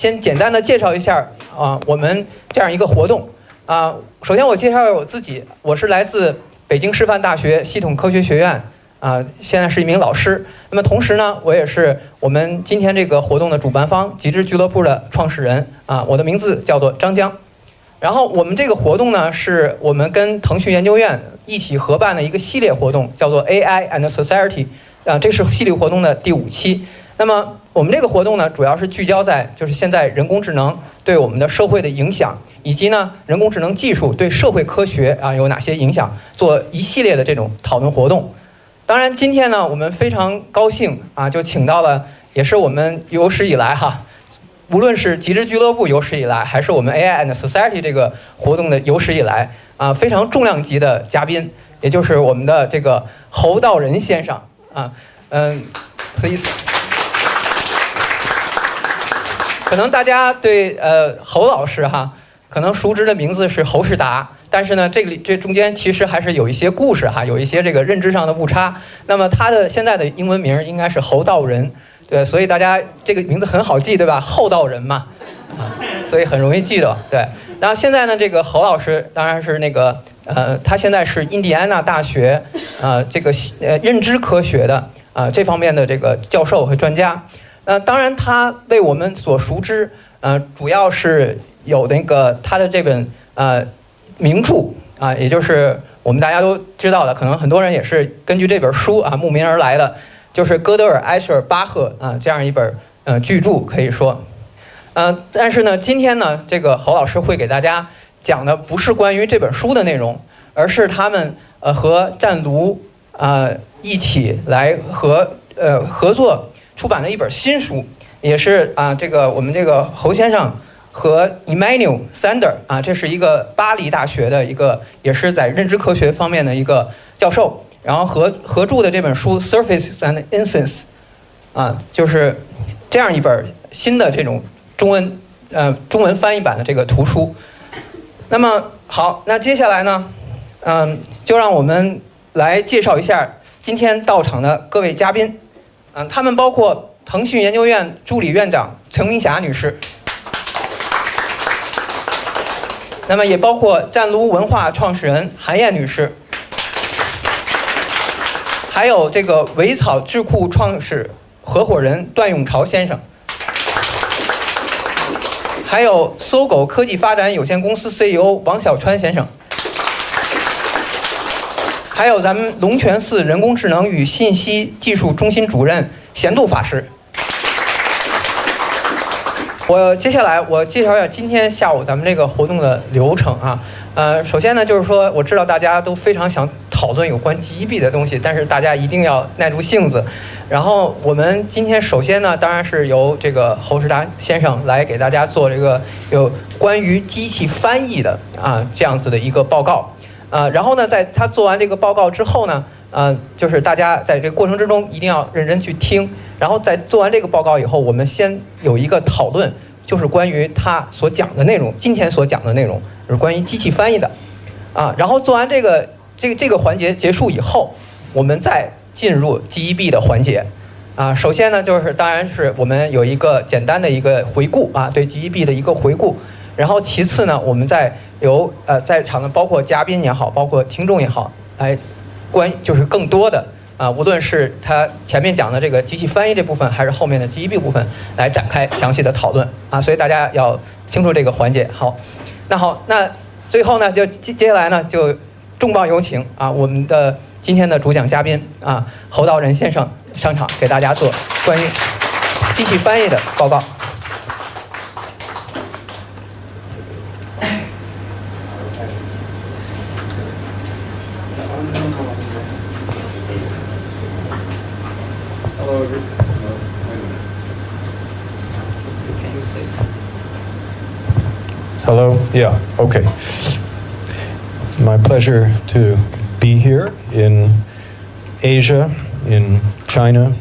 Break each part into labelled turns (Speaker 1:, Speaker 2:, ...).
Speaker 1: 先简单的介绍一下我们这样一个活动首先我介绍我自己，我是来自北京师范大学系统科学学院现在是一名老师。那么同时呢，我也是我们今天这个活动的主办方极致俱乐部的创始人我的名字叫做张江。然后我们这个活动呢，是我们跟腾讯研究院一起合办的一个系列活动，叫做 AI and Society 这是系列活动的第5期。那么我们这个活动呢，主要是聚焦在就是现在人工智能对我们的社会的影响，以及呢人工智能技术对社会科学有哪些影响，做一系列的这种讨论活动。当然今天呢，我们非常高兴就请到了，也是我们有史以来无论是极致俱乐部有史以来，还是我们 AI and Society 这个活动的有史以来非常重量级的嘉宾，也就是我们的这个侯道仁先生please。可能大家对侯老师可能熟知的名字是侯世达，但是呢，这中间其实还是有一些故事有一些这个认知上的误差。那么他的现在的英文名应该是侯道仁，对，所以大家这个名字很好记，对吧？后道仁嘛，所以很容易记得，对。然后现在呢，这个侯老师当然是那个他现在是印第安纳大学这个认知科学的这方面的这个教授和专家。当然他为我们所熟知主要是有那个他的这本名著也就是我们大家都知道的，可能很多人也是根据这本书慕名而来的，就是歌德尔、埃舍尔、巴赫这样一本巨著可以说。但是呢，今天呢，这个侯老师会给大家讲的不是关于这本书的内容，而是他们和湛卢一起来合作出版的一本新书，也是这个我们这个侯先生和 Emmanuel Sander 这是一个巴黎大学的一个也是在认知科学方面的一个教授，然后合著的这本书 Surfaces and Instance 就是这样一本新的这种中文翻译版的这个图书。那么好，那接下来呢就让我们来介绍一下今天到场的各位嘉宾他们包括腾讯研究院助理院长陈明霞女士，那么也包括湛卢文化创始人韩燕女士，还有这个维草智库创始合伙人段永朝先生，还有搜狗科技发展有限公司 CEO 王小川先生，还有咱们龙泉寺人工智能与信息技术中心主任贤度法师。接下来我介绍一下今天下午咱们这个活动的流程首先呢，就是说我知道大家都非常想讨论有关记忆币的东西，但是大家一定要耐住性子。然后我们今天首先呢，当然是由这个侯世达先生来给大家做这个有关于机器翻译的这样子的一个报告。然后呢，在他做完这个报告之后呢，就是大家在这个过程之中一定要认真去听。然后在做完这个报告以后，我们先有一个讨论，就是关于他所讲的内容，今天所讲的内容是关于机器翻译的然后做完这个环节结束以后，我们再进入记忆币的环节首先呢，就是当然是我们有一个简单的一个回顾对记忆币的一个回顾。然后其次呢，我们再由在场的包括嘉宾也好，包括听众也好，来就是更多的无论是他前面讲的这个机器翻译这部分，还是后面的记忆币部分，来展开详细的讨论所以大家要清楚这个环节。好，那最后呢，就接下来呢，就重磅有请我们的今天的主讲嘉宾侯道仁先生上场给大家做关于机器翻译的报告。
Speaker 2: Hello? Yeah, okay. My pleasure to be here in Asia, in China,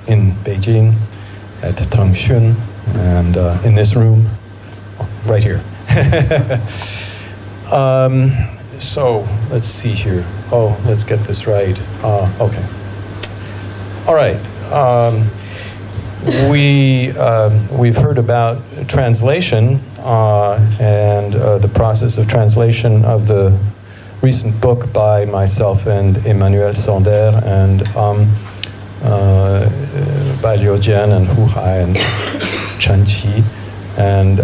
Speaker 2: in Beijing, at Tangshan, and in this room, right here. So, let's see here. Oh, let's get this right. Okay. All right. we've heard about translation and the process of translation of the recent book by myself and Emmanuel Sonder and by Liu Jian and Hu Hai and Chen Qi. And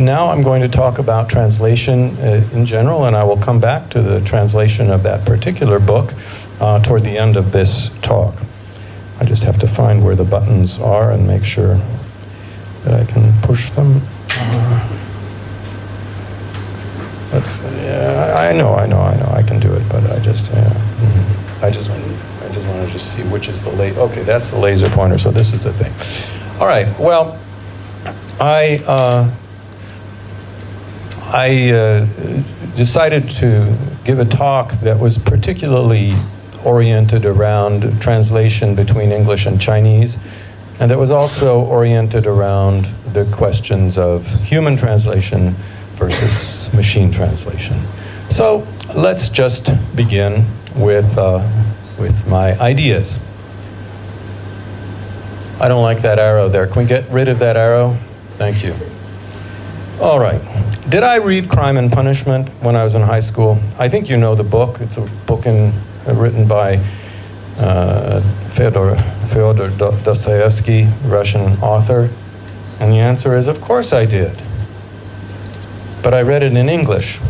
Speaker 2: now I'm going to talk about translation in general, and I will come back to the translation of that particular book toward the end of this talk. I just have to find where the buttons are and make sure that I can push them. I know, I can do it, but I just want to see which is the laser. Okay, that's the laser pointer, so this is the thing. All right, well, I decided to give a talk that was particularly oriented around translation between English and Chinese, and that was also oriented around the questions of human translation versus machine translation. So let's just begin with my ideas. I don't like that arrow there. Can we get rid of that arrow? Thank you. All right. Did I read Crime and Punishment when I was in high school? I think you know the book. It's a book written by Fyodor Dostoevsky, Russian author. And the answer is, of course I did. But I read it in English.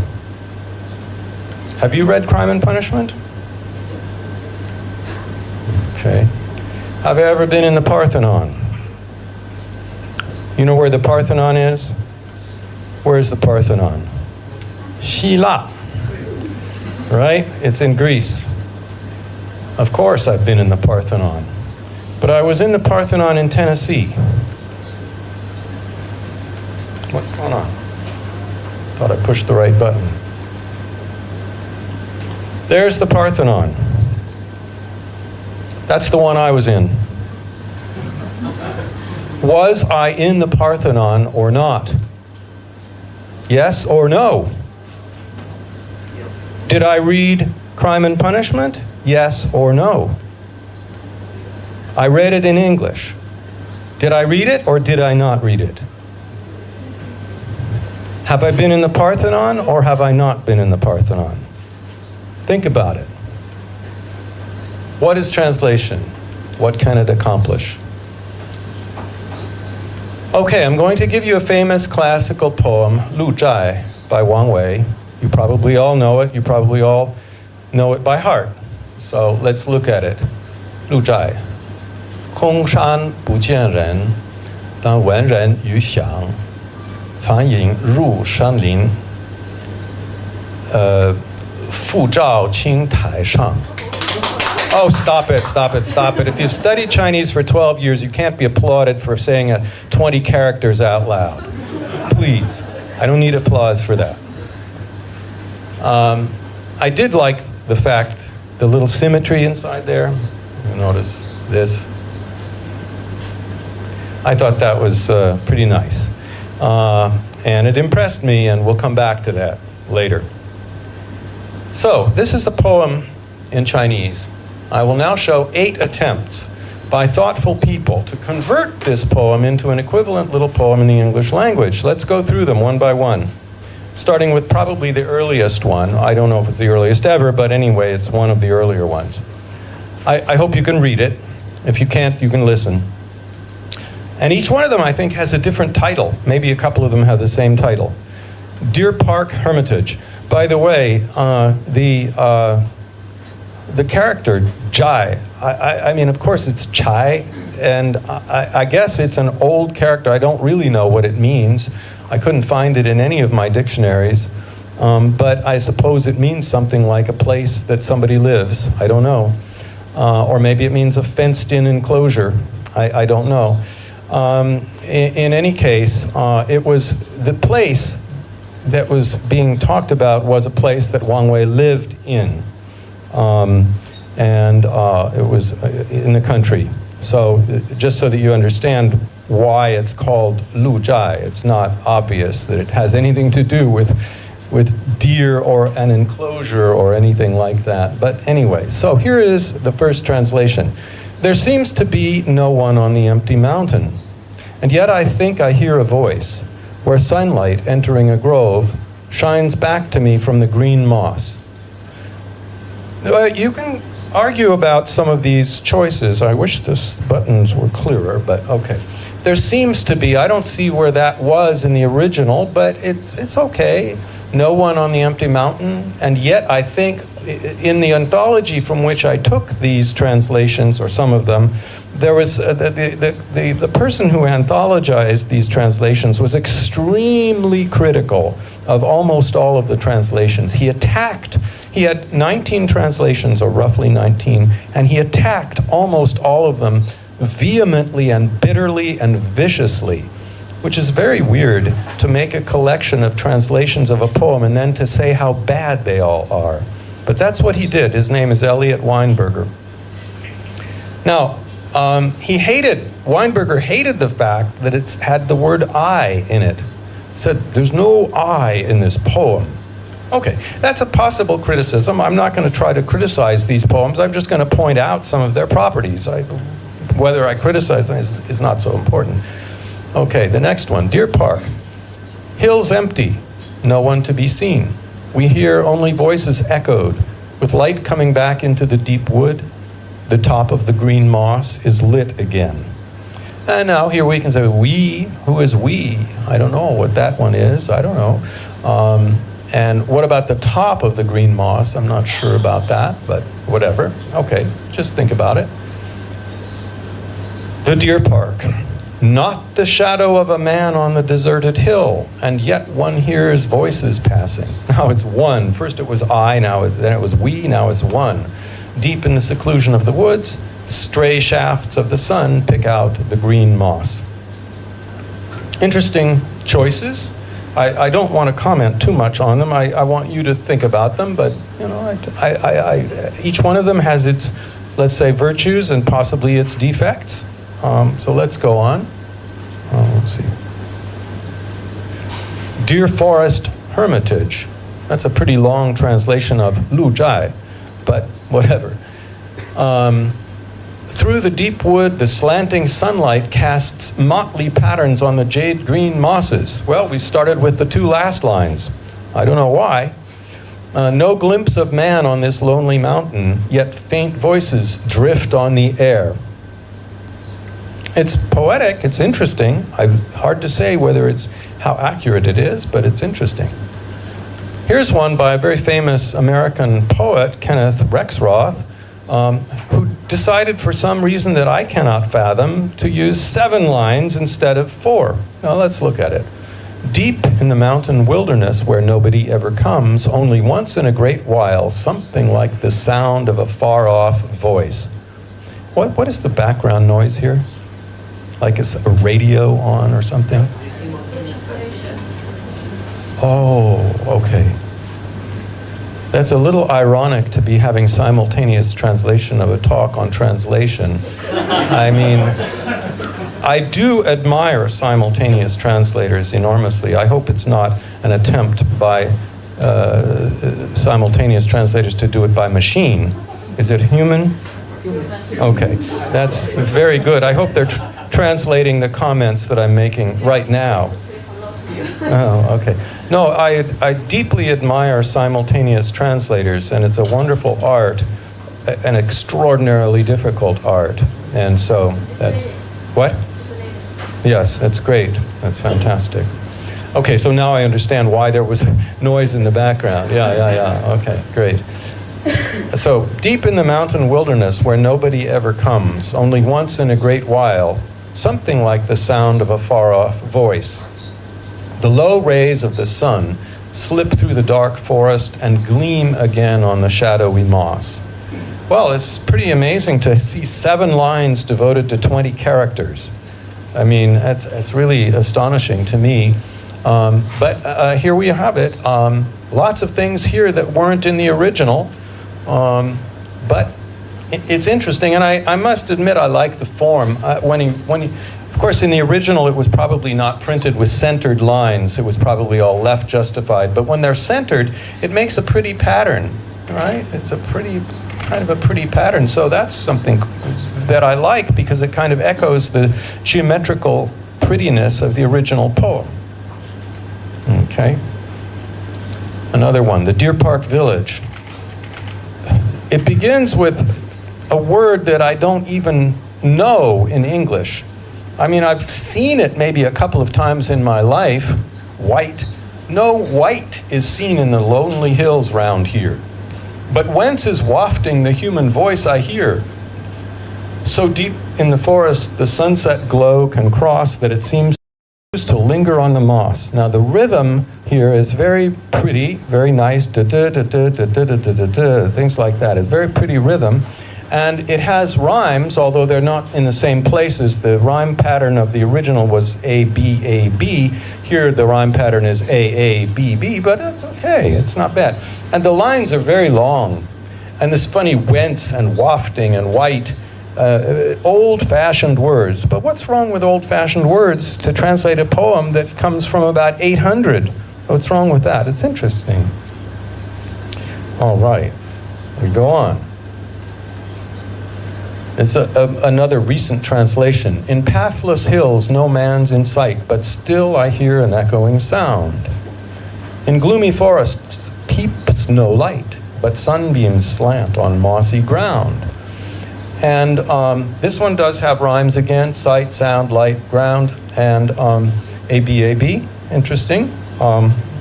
Speaker 2: Have you read Crime and Punishment? Okay. Have you ever been in the Parthenon? You know where the Parthenon is? Where is the Parthenon? Shila. Right? It's in Greece. Of course I've been in the Parthenon. But I was in the Parthenon in Tennessee. What's going on? Thought I pushed the right button. There's the Parthenon. That's the one I was in. Was I in the Parthenon or not? Yes or no? Did I read Crime and Punishment? Yes or no? I read it in English. Did I read it or did I not read it? Have I been in the Parthenon or have I not been in the Parthenon? Think about it. What is translation? What can it accomplish? Okay, I'm going to give you a famous classical poem, Lu Zhai, by Wang Wei. You probably all know it. You probably all know it by heart. So let's look at it. Lu Zhai. 空山不见人，当闻人语响，返影入山林。复照青苔上。Oh, stop it. If you've studied Chinese for 12 years, you can't be applauded for saying 20 characters out loud. Please. I don't need applause for that. I did like the fact, the little symmetry inside there. You notice this. I thought that was pretty nice. And it impressed me, and we'll come back to that later. So, this is a poem in Chinese. I will now show 8 attempts by thoughtful people to convert this poem into an equivalent little poem in the English language. Let's go through them one by one, starting with probably the earliest one. I don't know if it's the earliest ever, but anyway, it's one of the earlier ones. I hope you can read it. If you can't, you can listen. And each one of them, I think, has a different title. Maybe a couple of them have the same title. Deer Park Hermitage. By the way, the character, Jai, I mean, of course it's Chai, and I guess it's an old character. I don't really know what it means. I couldn't find it in any of my dictionaries, but I suppose it means something like a place that somebody lives. I don't know. Or maybe it means a fenced-in enclosure. I don't know. In any case, it was the place that was being talked about was a place that Wang Wei lived in. And it was in the country. So just so that you understand why it's called Lu Zhai, it's not obvious that it has anything to do with deer or an enclosure or anything like that. But anyway, so here is the first translation. There seems to be no one on the empty mountain, and yet I think I hear a voice where sunlight entering a grove shines back to me from the green moss. You can argue about some of these choices. I wish this buttons were clearer, but okay. There seems to be, I don't see where that was in the original, but it's okay. No one on the empty mountain, and yet I think in the anthology from which I took these translations, or some of them, there was the person who anthologized these translations was extremely critical of almost all of the translations. He had 19 translations, or roughly 19, and he attacked almost all of them vehemently and bitterly and viciously, which is very weird, to make a collection of translations of a poem and then to say how bad they all are. But that's what he did. His name is Elliot Weinberger. Now, Weinberger hated the fact that it had the word I in it. Said, there's no I in this poem. Okay, that's a possible criticism. I'm not going to try to criticize these poems. I'm just going to point out some of their properties. Whether I criticize them is not so important. Okay, the next one, Deer Park. Hills empty, no one to be seen. We hear only voices echoed, with light coming back into the deep wood. The top of the green moss is lit again. And now here we can say, we, who is we? I don't know what that one is, I don't know. And what about the top of the green moss? I'm not sure about that, but whatever. Okay, just think about it. The Deer Park. Not the shadow of a man on the deserted hill, and yet one hears voices passing. Now it's one. First it was I, then it was we, now it's one. Deep in the seclusion of the woods, stray shafts of the sun pick out the green moss. Interesting choices. I don't want to comment too much on them. I want you to think about them, but you know, each one of them has its, let's say, virtues and possibly its defects. So let's go on. Let's see. Deer Forest Hermitage. That's a pretty long translation of Lu Jai, but whatever. Through the deep wood, the slanting sunlight casts motley patterns on the jade green mosses. Well, we started with the two last lines. I don't know why. No glimpse of man on this lonely mountain, yet faint voices drift on the air. It's poetic, it's interesting. Hard to say how accurate it is, but it's interesting. Here's one by a very famous American poet, Kenneth Rexroth, who decided for some reason that I cannot fathom to use 7 lines instead of 4. Now let's look at it. Deep in the mountain wilderness where nobody ever comes, only once in a great while, something like the sound of a far-off voice. What is the background noise here? Like is a radio on or something? Oh, okay. That's a little ironic to be having simultaneous translation of a talk on translation. I mean, I do admire simultaneous translators enormously. I hope it's not an attempt by simultaneous translators to do it by machine. Is it human? Okay, that's very good. I hope they're translating the comments that I'm making right now. Oh, okay. No, I deeply admire simultaneous translators, and it's a wonderful art, an extraordinarily difficult art. And so that's, what? Yes, that's great. That's fantastic. Okay, so now I understand why there was noise in the background. Yeah. Okay, great. So, deep in the mountain wilderness where nobody ever comes, only once in a great while, something like the sound of a far-off voice. The low rays of the sun slip through the dark forest and gleam again on the shadowy moss. Well, it's pretty amazing to see 7 lines devoted to 20 characters. I mean, that's really astonishing to me. But here we have it. Lots of things here that weren't in the original. But it's interesting, and I must admit I like the form. Of course, in the original, it was probably not printed with centered lines. It was probably all left justified. But when they're centered, it makes a pretty pattern, right? It's a pretty kind of a pretty pattern. So that's something that I like because it kind of echoes the geometrical prettiness of the original poem. Okay. Another one, the Deer Park Village. It begins with a word that I don't even know in English. I mean, I've seen it maybe a couple of times in my life, white. No white is seen in the lonely hills round here. But whence is wafting the human voice I hear? So deep in the forest, the sunset glow can cross that it seems to linger on the moss. Now the rhythm here is very pretty, very nice, things like that. It's very pretty rhythm. And it has rhymes, although they're not in the same places. The rhyme pattern of the original was A, B, A, B. Here the rhyme pattern is A, B, B, but it's okay, it's not bad. And the lines are very long. And this funny whence and wafting and white, old-fashioned words. But what's wrong with old-fashioned words to translate a poem that comes from about 800? What's wrong with that? It's interesting. All right, we go on. It's another recent translation. In pathless hills no man's in sight, but still I hear an echoing sound. In gloomy forests peeps no light, but sunbeams slant on mossy ground. And this one does have rhymes again, sight, sound, light, ground, and A-B, interesting.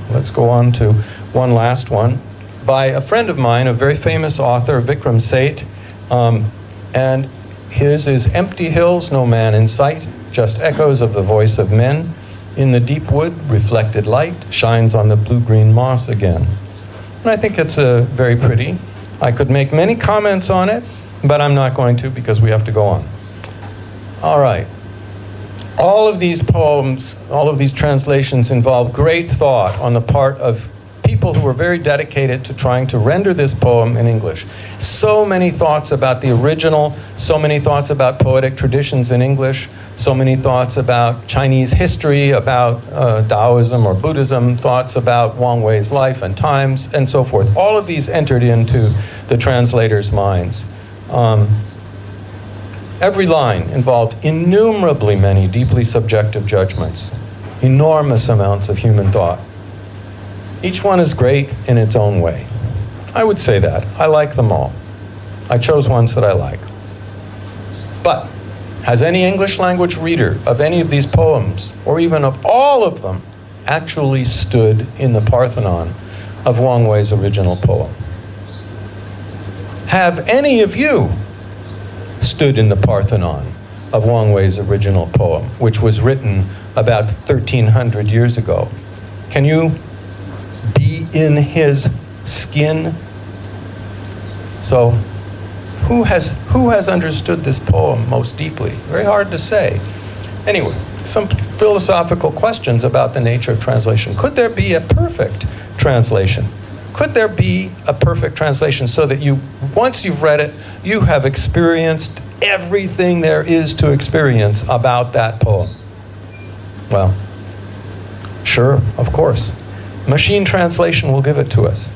Speaker 2: Let's go on to one last one. By a friend of mine, a very famous author, Vikram Seth, and his is empty hills, no man in sight, just echoes of the voice of men. In the deep wood, reflected light shines on the blue-green moss again. And I think it's very pretty. I could make many comments on it, but I'm not going to because we have to go on. All right. All of these poems, all of these translations involve great thought on the part of people who were very dedicated to trying to render this poem in English. So many thoughts about the original, so many thoughts about poetic traditions in English, so many thoughts about Chinese history, about Taoism or Buddhism, thoughts about Wang Wei's life and times, and so forth. All of these entered into the translator's minds. Every line involved innumerably many deeply subjective judgments, enormous amounts of human thought. Each one is great in its own way. I would say that. I like them all. I chose ones that I like. But has any English language reader of any of these poems, or even of all of them, actually stood in the Parthenon of Wang Wei's original poem? Have any of you stood in the Parthenon of Wang Wei's original poem, which was written about 1,300 years ago? Can you be in his skin? So, who has understood this poem most deeply? Very hard to say. Anyway, some philosophical questions about the nature of translation. Could there be a perfect translation? Could there be a perfect translation so that you, once you've read it, you have experienced everything there is to experience about that poem? Well, sure, of course. Machine translation will give it to us.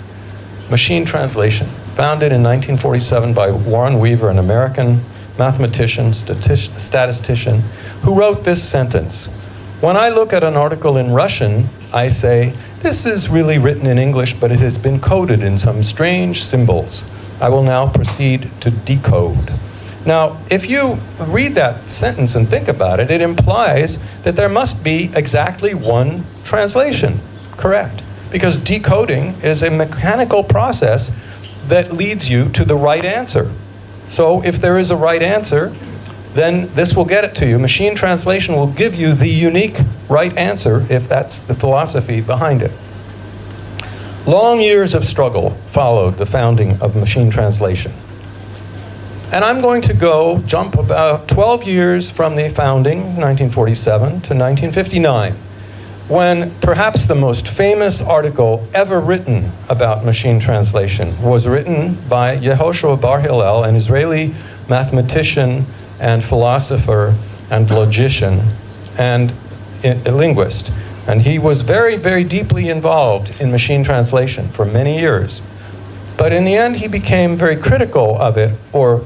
Speaker 2: Machine translation, founded in 1947 by Warren Weaver, an American mathematician, statistician, who wrote this sentence. When I look at an article in Russian, I say, this is really written in English, but it has been coded in some strange symbols. I will now proceed to decode. Now, if you read that sentence and think about it, it implies that there must be exactly one translation. Correct. Because decoding is a mechanical process that leads you to the right answer. So if there is a right answer, then this will get it to you. Machine translation will give you the unique right answer if that's the philosophy behind it. Long years of struggle followed the founding of machine translation. And I'm going to jump about 12 years from the founding, 1947, to 1959, when perhaps the most famous article ever written about machine translation was written by Yehoshua Bar Hillel, an Israeli mathematician and philosopher and logician and a linguist. And he was very, very deeply involved in machine translation for many years. But in the end, he became very critical of it, or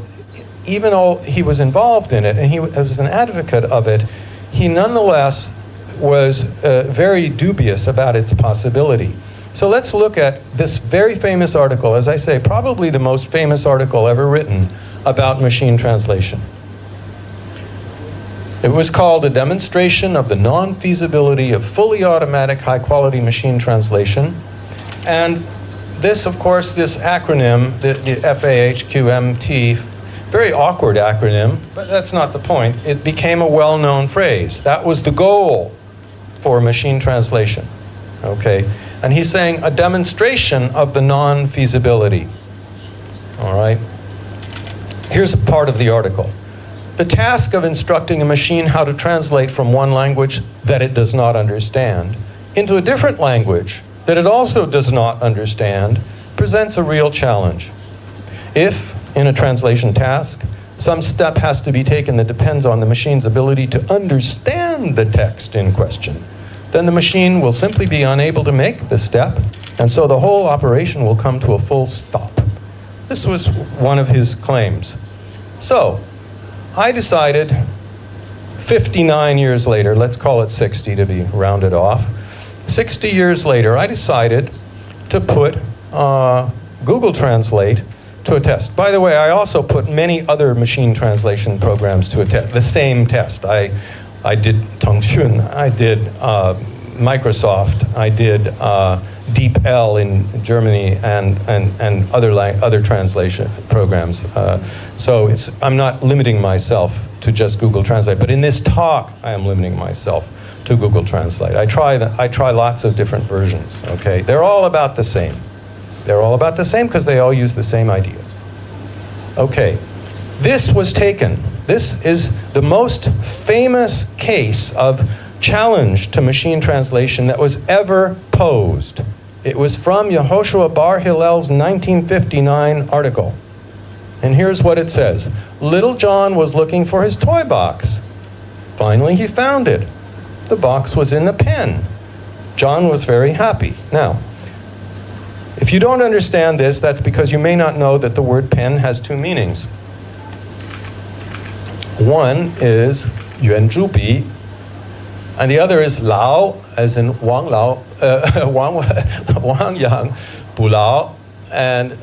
Speaker 2: even though he was involved in it and he was an advocate of it, he nonetheless was very dubious about its possibility. So let's look at this very famous article, as I say, probably the most famous article ever written about machine translation. It was called A Demonstration of the Non-Feasibility of Fully Automatic High-Quality Machine Translation. And this, of course, this acronym, the FAHQMT, very awkward acronym, but that's not the point. It became a well-known phrase. That was the goal for machine translation, okay? And he's saying a demonstration of the non-feasibility, all right? Here's a part of the article. The task of instructing a machine how to translate from one language that it does not understand into a different language that it also does not understand presents a real challenge. If, in a translation task, some step has to be taken that depends on the machine's ability to understand the text in question, then the machine will simply be unable to make the step, and so the whole operation will come to a full stop. This was one of his claims. So, I decided 59 years later, let's call it 60 to be rounded off, 60 years later, I decided to put Google Translate to a test. By the way, I also put many other machine translation programs to a test, the same test. I did Tongxun, I did Microsoft, I did DeepL in Germany, and other translation programs. So I'm not limiting myself to just Google Translate, but in this talk, I am limiting myself to Google Translate. I try lots of different versions, okay? They're all about the same. They're all about the same because they all use the same ideas. Okay, this was taken. This is the most famous case of challenge to machine translation that was ever posed. It was from Yehoshua Bar Hillel's 1959 article. And here's what it says. Little John was looking for his toy box. Finally, he found it. The box was in the pen. John was very happy. Now, if you don't understand this, that's because you may not know that the word pen has two meanings. One is yuan zhu bi, and the other is lao, as in Wang Lao, Wang Yang, Bu Lao, and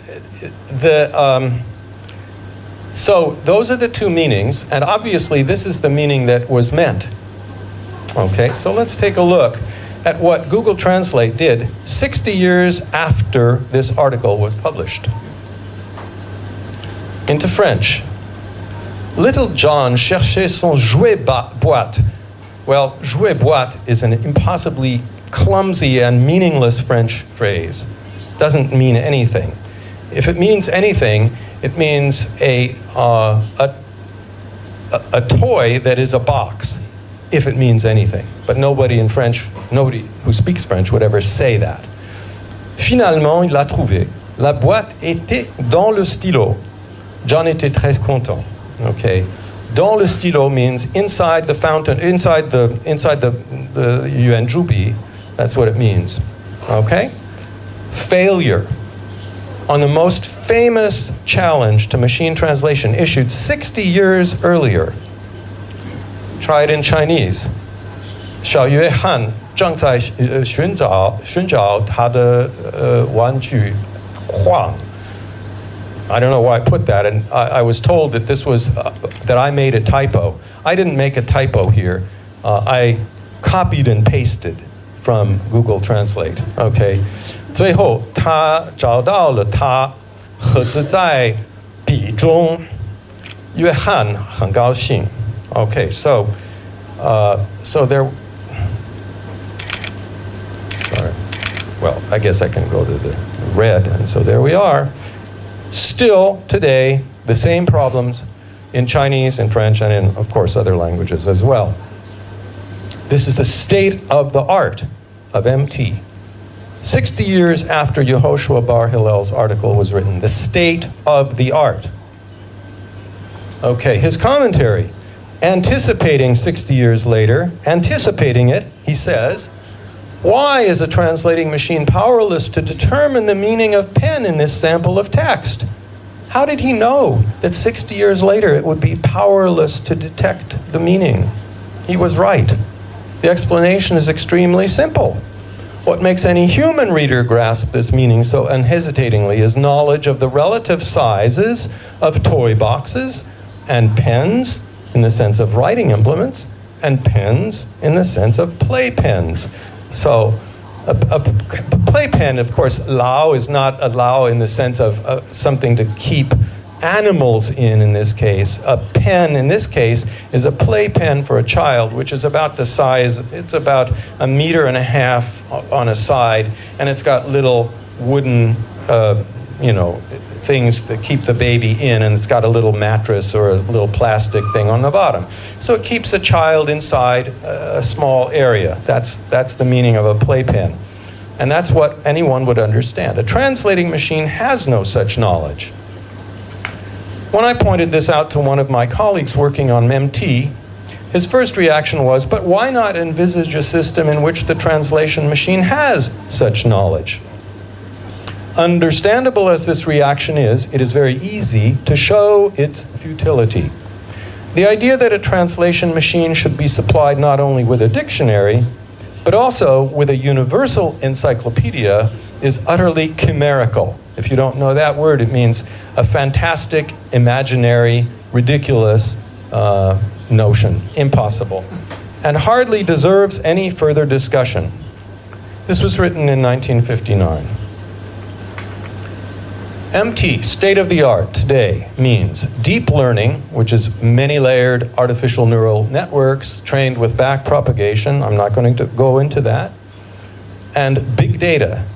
Speaker 2: so those are the two meanings, and obviously this is the meaning that was meant. Okay, so let's take a look at what Google Translate did 60 years after this article was published. Into French. Little John cherchait son jouet boîte. Well, jouet boîte is an impossibly clumsy and meaningless French phrase. Doesn't mean anything. If it means anything, it means a toy that is a box, if it means anything. But nobody in French, nobody who speaks French would ever say that. Finalement, il l'a trouvé. La boîte était dans le stylo. John était très content. Okay. Dans le stylo means inside the fountain, inside the yuan zhu bi. That's what it means. Okay? Failure on the most famous challenge to machine translation issued 60 years earlier. Try it in Chinese. 小约翰正在寻找他的玩具框. I don't know why I put that, and I was told that this was that I made a typo. I didn't make a typo here. I copied and pasted from Google Translate. Okay. 最后他找到了他盒子在笔中，约翰很高兴. Okay, so there. Sorry. Well, I guess I can go to the red, and so there we are. Still, today, the same problems in Chinese and French and in, of course, other languages as well. This is the state of the art of MT. 60 years after Yehoshua Bar Hillel's article was written, the state of the art. Okay, his commentary. Anticipating 60 years later, anticipating it, he says, Why is a translating machine powerless to determine the meaning of pen in this sample of text? How did he know that 60 years later it would be powerless to detect the meaning? He was right. The explanation is extremely simple. What makes any human reader grasp this meaning so unhesitatingly is knowledge of the relative sizes of toy boxes and pens in the sense of writing implements and pens in the sense of playpens. So a playpen, of course, lao is not a lao in the sense of something to keep animals in this case. A pen, in this case, is a playpen for a child, which is about the size, it's about 1.5 meters on a side, and it's got little wooden, things that keep the baby in, and it's got a little mattress or a little plastic thing on the bottom. So it keeps a child inside a small area. That's the meaning of a playpen. And that's what anyone would understand. A translating machine has no such knowledge. When I pointed this out to one of my colleagues working on MT, his first reaction was, but why not envisage a system in which the translation machine has such knowledge? Understandable as this reaction is, it is very easy to show its futility. The idea that a translation machine should be supplied not only with a dictionary, but also with a universal encyclopedia is utterly chimerical. If you don't know that word, it means a fantastic, imaginary, ridiculous notion, impossible, and hardly deserves any further discussion. This was written in 1959. MT, state-of-the-art today, means deep learning, which is many-layered artificial neural networks trained with backpropagation. I'm not going to go into that. And big data,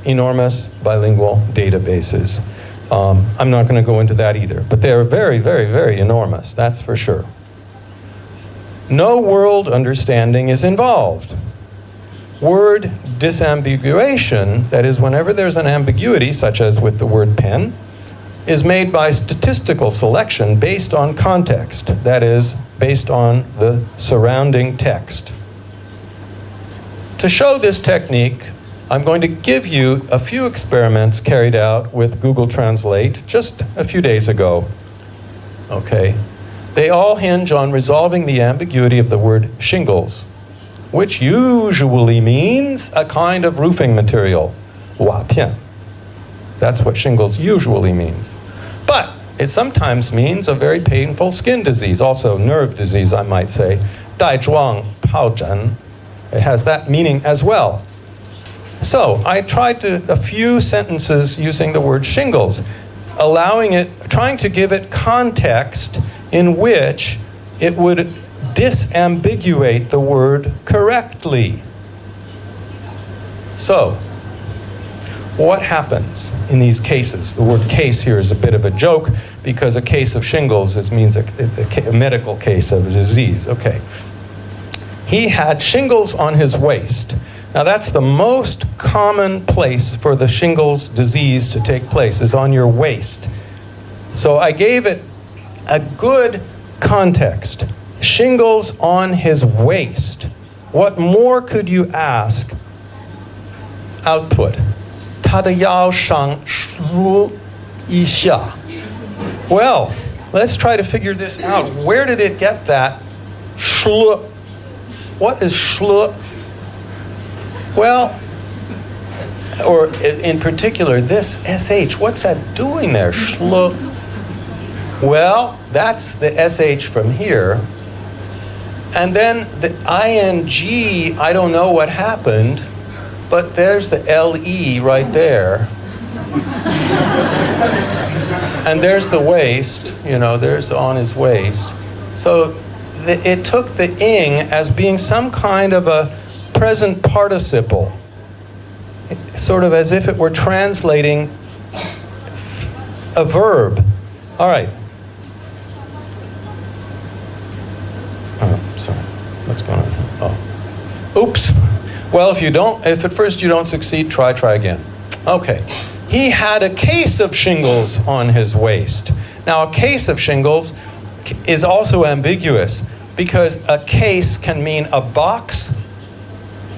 Speaker 2: enormous bilingual databases. I'm not going to go into that either, but they're very, very, very enormous, that's for sure. No world understanding is involved. Word disambiguation, that is, whenever there's an ambiguity, such as with the word pen, is made by statistical selection based on context, that is, based on the surrounding text. To show this technique, I'm going to give you a few experiments carried out with Google Translate just a few days ago. Okay. They all hinge on resolving the ambiguity of the word shingles, which usually means a kind of roofing material, 瓦片. That's what shingles usually means. But it sometimes means a very painful skin disease, also nerve disease, I might say, 带状疱疹. It has that meaning as well. So I tried a few sentences using the word shingles, trying to give it context in which it would disambiguate the word correctly. So, what happens in these cases? The word case here is a bit of a joke because a case of shingles means a medical case of a disease. Okay. He had shingles on his waist. Now that's the most common place for the shingles disease to take place, is on your waist. So I gave it a good context. Shingles on his waist. What more could you ask? Output. 他的腰上梳一下. Well, let's try to figure this out. Where did it get that? Shlu. What is shlu? Well, or in particular, this SH, what's that doing there? Shlu. Well, that's the SH from here. And then the ING, I don't know what happened, but there's the LE right there. And there's the waist, there's on his waist. So it took the ing as being some kind of a present participle, sort of as if it were translating a verb. All right. Sorry, what's going on? Oh, oops. Well, if at first you don't succeed, try again. Okay. He had a case of shingles on his waist. Now, a case of shingles is also ambiguous because a case can mean a box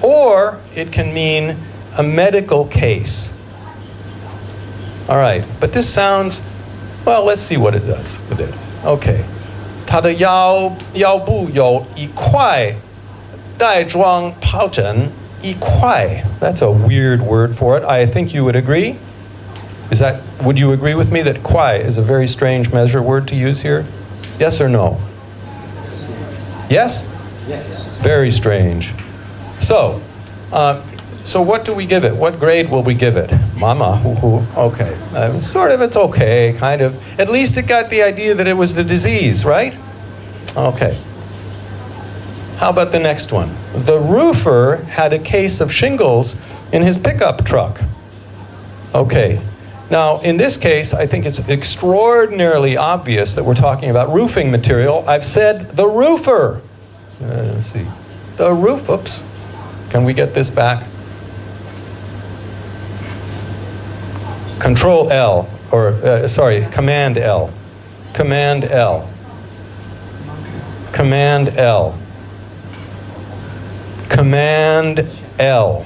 Speaker 2: or it can mean a medical case. All right, but this sounds, well, let's see what it does with it. Okay. 他的腰部有一块带状疱疹，一块. That's a weird word for it. I think you would agree. Would you agree with me that 块 is a very strange measure word to use here? Yes or no? Yes?
Speaker 3: Yes.
Speaker 2: Very strange. So what do we give it? What grade will we give it? Mama, okay. Sort of, it's okay, kind of. At least it got the idea that it was the disease, right? Okay. How about the next one? The roofer had a case of shingles in his pickup truck. Okay. Now, in this case, I think it's extraordinarily obvious that we're talking about roofing material. I've said the roofer. Let's see. The roof, oops. Can we get this back? Control L, or sorry, Command L. Command L. Command L. Command L.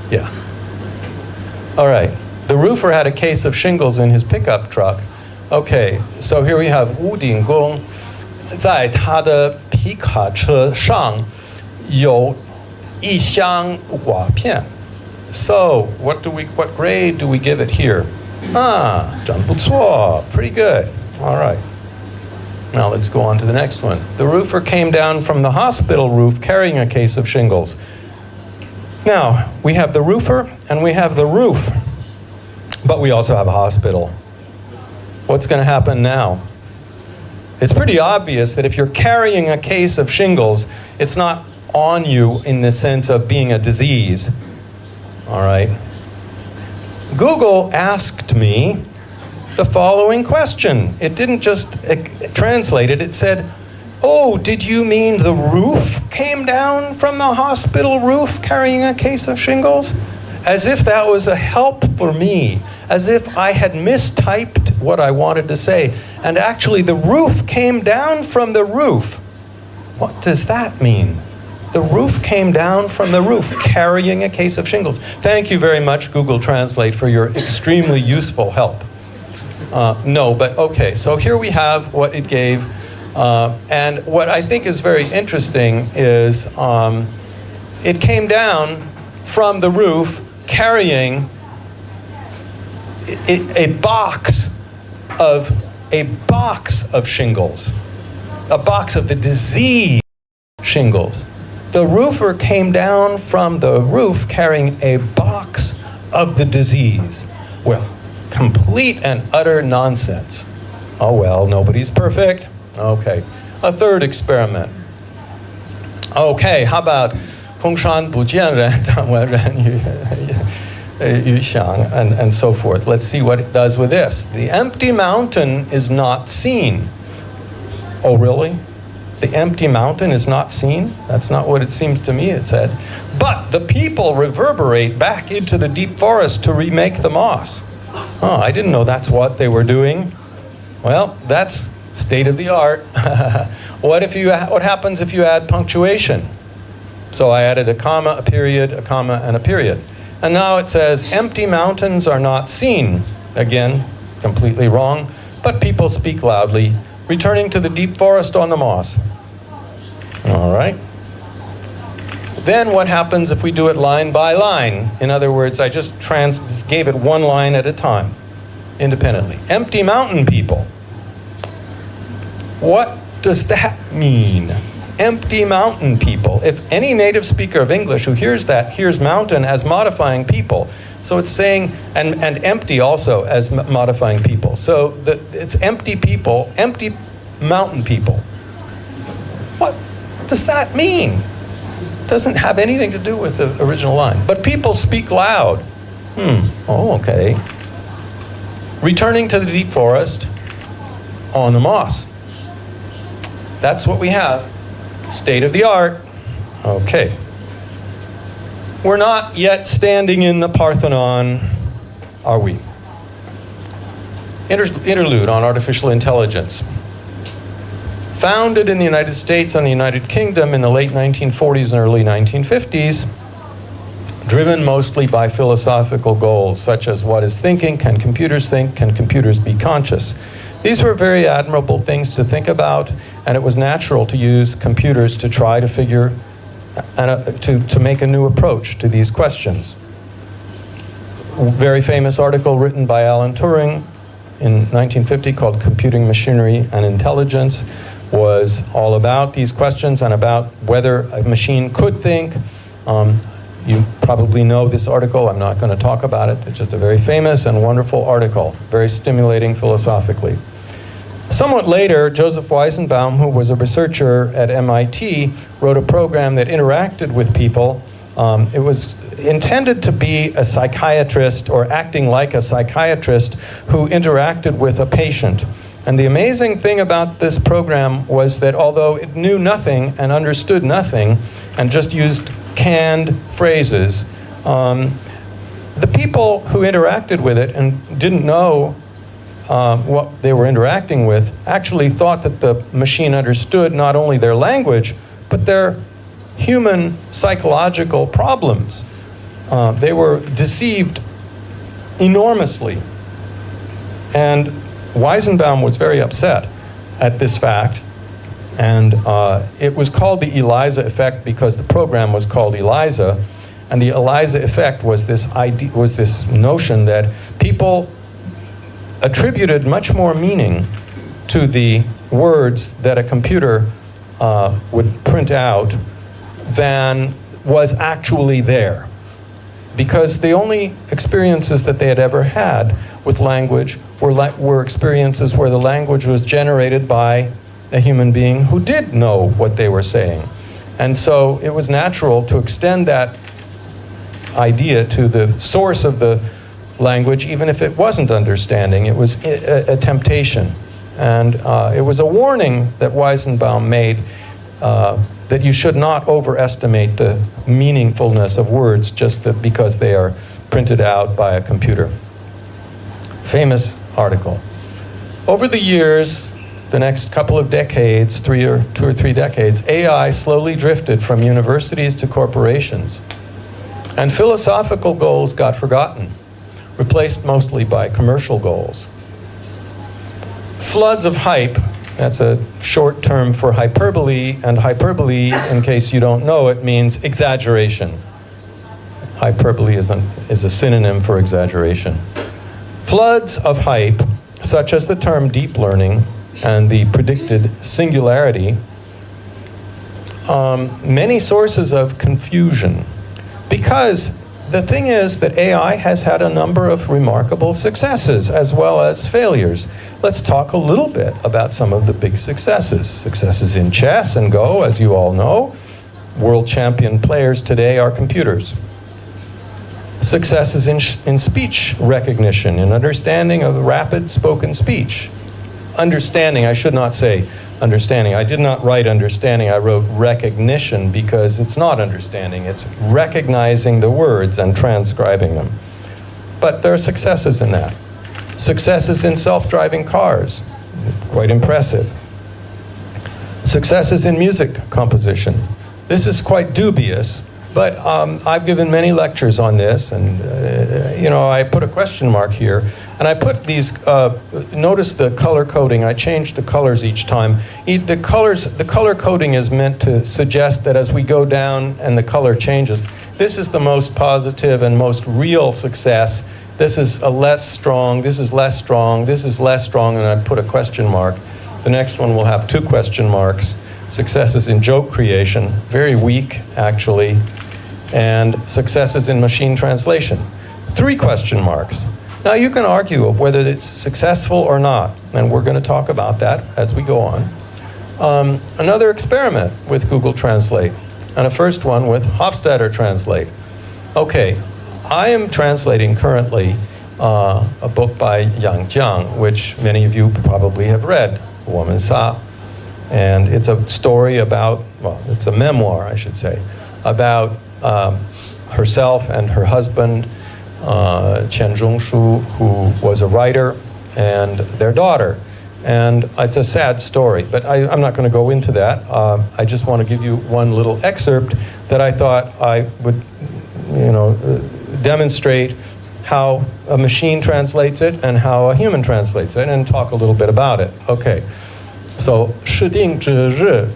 Speaker 2: Yeah. All right. The roofer had a case of shingles in his pickup truck. Okay, so here we have 屋顶工在他的皮卡车上有一箱瓦片. So, what grade do we give it here? 真不错, pretty good. All right. Now let's go on to the next one. The roofer came down from the hospital roof carrying a case of shingles. Now, we have the roofer and we have the roof, but we also have a hospital. What's going to happen now? It's pretty obvious that if you're carrying a case of shingles, it's not on you in the sense of being a disease. All right. Google asked me the following question. It didn't just translate it. It said, oh, did you mean the roof came down from the hospital roof carrying a case of shingles? As if that was a help for me. As if I had mistyped what I wanted to say. And actually, the roof came down from the roof. What does that mean? The roof came down from the roof, carrying a case of shingles. Thank you very much, Google Translate, for your extremely useful help. No, but okay. So here we have what it gave. And what I think is very interesting is it came down from the roof carrying a box of shingles, a box of the disease shingles. The roofer came down from the roof carrying a box of the disease. Well, complete and utter nonsense. Oh well, nobody's perfect. Okay, a third experiment. Okay, how about 空山不见人，但闻人语响, and so forth. Let's see what it does with this. The empty mountain is not seen. Oh, really? The empty mountain is not seen? That's not what it seems to me it said. But the people reverberate back into the deep forest to remake the moss. Oh, I didn't know that's what they were doing. Well, that's state of the art. What happens if you add punctuation? So I added a comma, a period, a comma, and a period. And now it says, empty mountains are not seen. Again, completely wrong. But people speak loudly, returning to the deep forest on the moss. All right. Then what happens if we do it line by line? In other words, I just gave it one line at a time, independently. Empty mountain people. What does that mean? Empty mountain people. If any native speaker of English who hears that hears mountain as modifying people, so it's saying, and empty also as modifying people. So it's empty people, empty mountain people. What does that mean? It doesn't have anything to do with the original line. But people speak loud. Oh, okay. Returning to the deep forest on the moss. That's what we have. State of the art. Okay. We're not yet standing in the Parthenon, are we? Interlude on artificial intelligence. founded in the United States and the United Kingdom in the late 1940s and early 1950s, driven mostly by philosophical goals, such as what is thinking, can computers think, can computers be conscious? These were very admirable things to think about, and it was natural to use computers to try to figure, to make a new approach to these questions. A very famous article written by Alan Turing in 1950 called Computing Machinery and Intelligence was all about these questions and about whether a machine could think. You probably know this article. I'm not going to talk about it. It's just a very famous and wonderful article, very stimulating philosophically. Somewhat later, Joseph Weizenbaum, who was a researcher at MIT, wrote a program that interacted with people. It was intended to be a psychiatrist or acting like a psychiatrist who interacted with a patient. And the amazing thing about this program was that although it knew nothing and understood nothing and just used canned phrases, the people who interacted with it and didn't know what they were interacting with actually thought that the machine understood not only their language, but their human psychological problems. They were deceived enormously. And Weizenbaum was very upset at this fact. And it was called the ELIZA effect because the program was called ELIZA. And the ELIZA effect was this idea, was this notion that people attributed much more meaning to the words that a computer would print out than was actually there. Because the only experiences that they had ever had with language were experiences where the language was generated by a human being who did know what they were saying. And so it was natural to extend that idea to the source of the language, even if it wasn't understanding. It was a temptation. And it was a warning that Weizenbaum made that you should not overestimate the meaningfulness of words just because they are printed out by a computer. Famous article. Over the years, the next couple of decades, two or three decades, AI slowly drifted from universities to corporations. And philosophical goals got forgotten, replaced mostly by commercial goals. Floods of hype, that's a short term for hyperbole, and hyperbole, in case you don't know it, means exaggeration. Hyperbole is a synonym for exaggeration. Floods of hype, such as the term deep learning and the predicted singularity, many sources of confusion. Because the thing is that AI has had a number of remarkable successes as well as failures. Let's talk a little bit about some of the big successes. Successes in chess and Go, as you all know. World champion players today are computers. Successes in speech recognition, in understanding of rapid spoken speech. Understanding, I should not say understanding. I did not write understanding, I wrote recognition because it's not understanding, it's recognizing the words and transcribing them. But there are successes in that. Successes in self-driving cars, quite impressive. Successes in music composition. This is quite dubious, but I've given many lectures on this, and I put a question mark here, and I put these, notice the color coding, I changed the colors each time. The color coding is meant to suggest that as we go down and the color changes, this is the most positive and most real success. This is a less strong, this is less strong, this is less strong, and I put a question mark. The next one will have 2 question marks. Successes in joke creation, very weak actually, and successes in machine translation, 3 question marks. Now you can argue whether it's successful or not, and we're going to talk about that as we go on. Another experiment with Google Translate, and a first one with Hofstadter Translate. Okay, I am translating currently a book by Yang Jiang, which many of you probably have read, Woman Sa. And it's a story about, well, it's a memoir, I should say, about herself and her husband, Chen Zhongshu, who was a writer, and their daughter. And it's a sad story, but I'm not going to go into that. I just want to give you one little excerpt that I thought I would, demonstrate how a machine translates it and how a human translates it, and talk a little bit about it. Okay, so 试定之日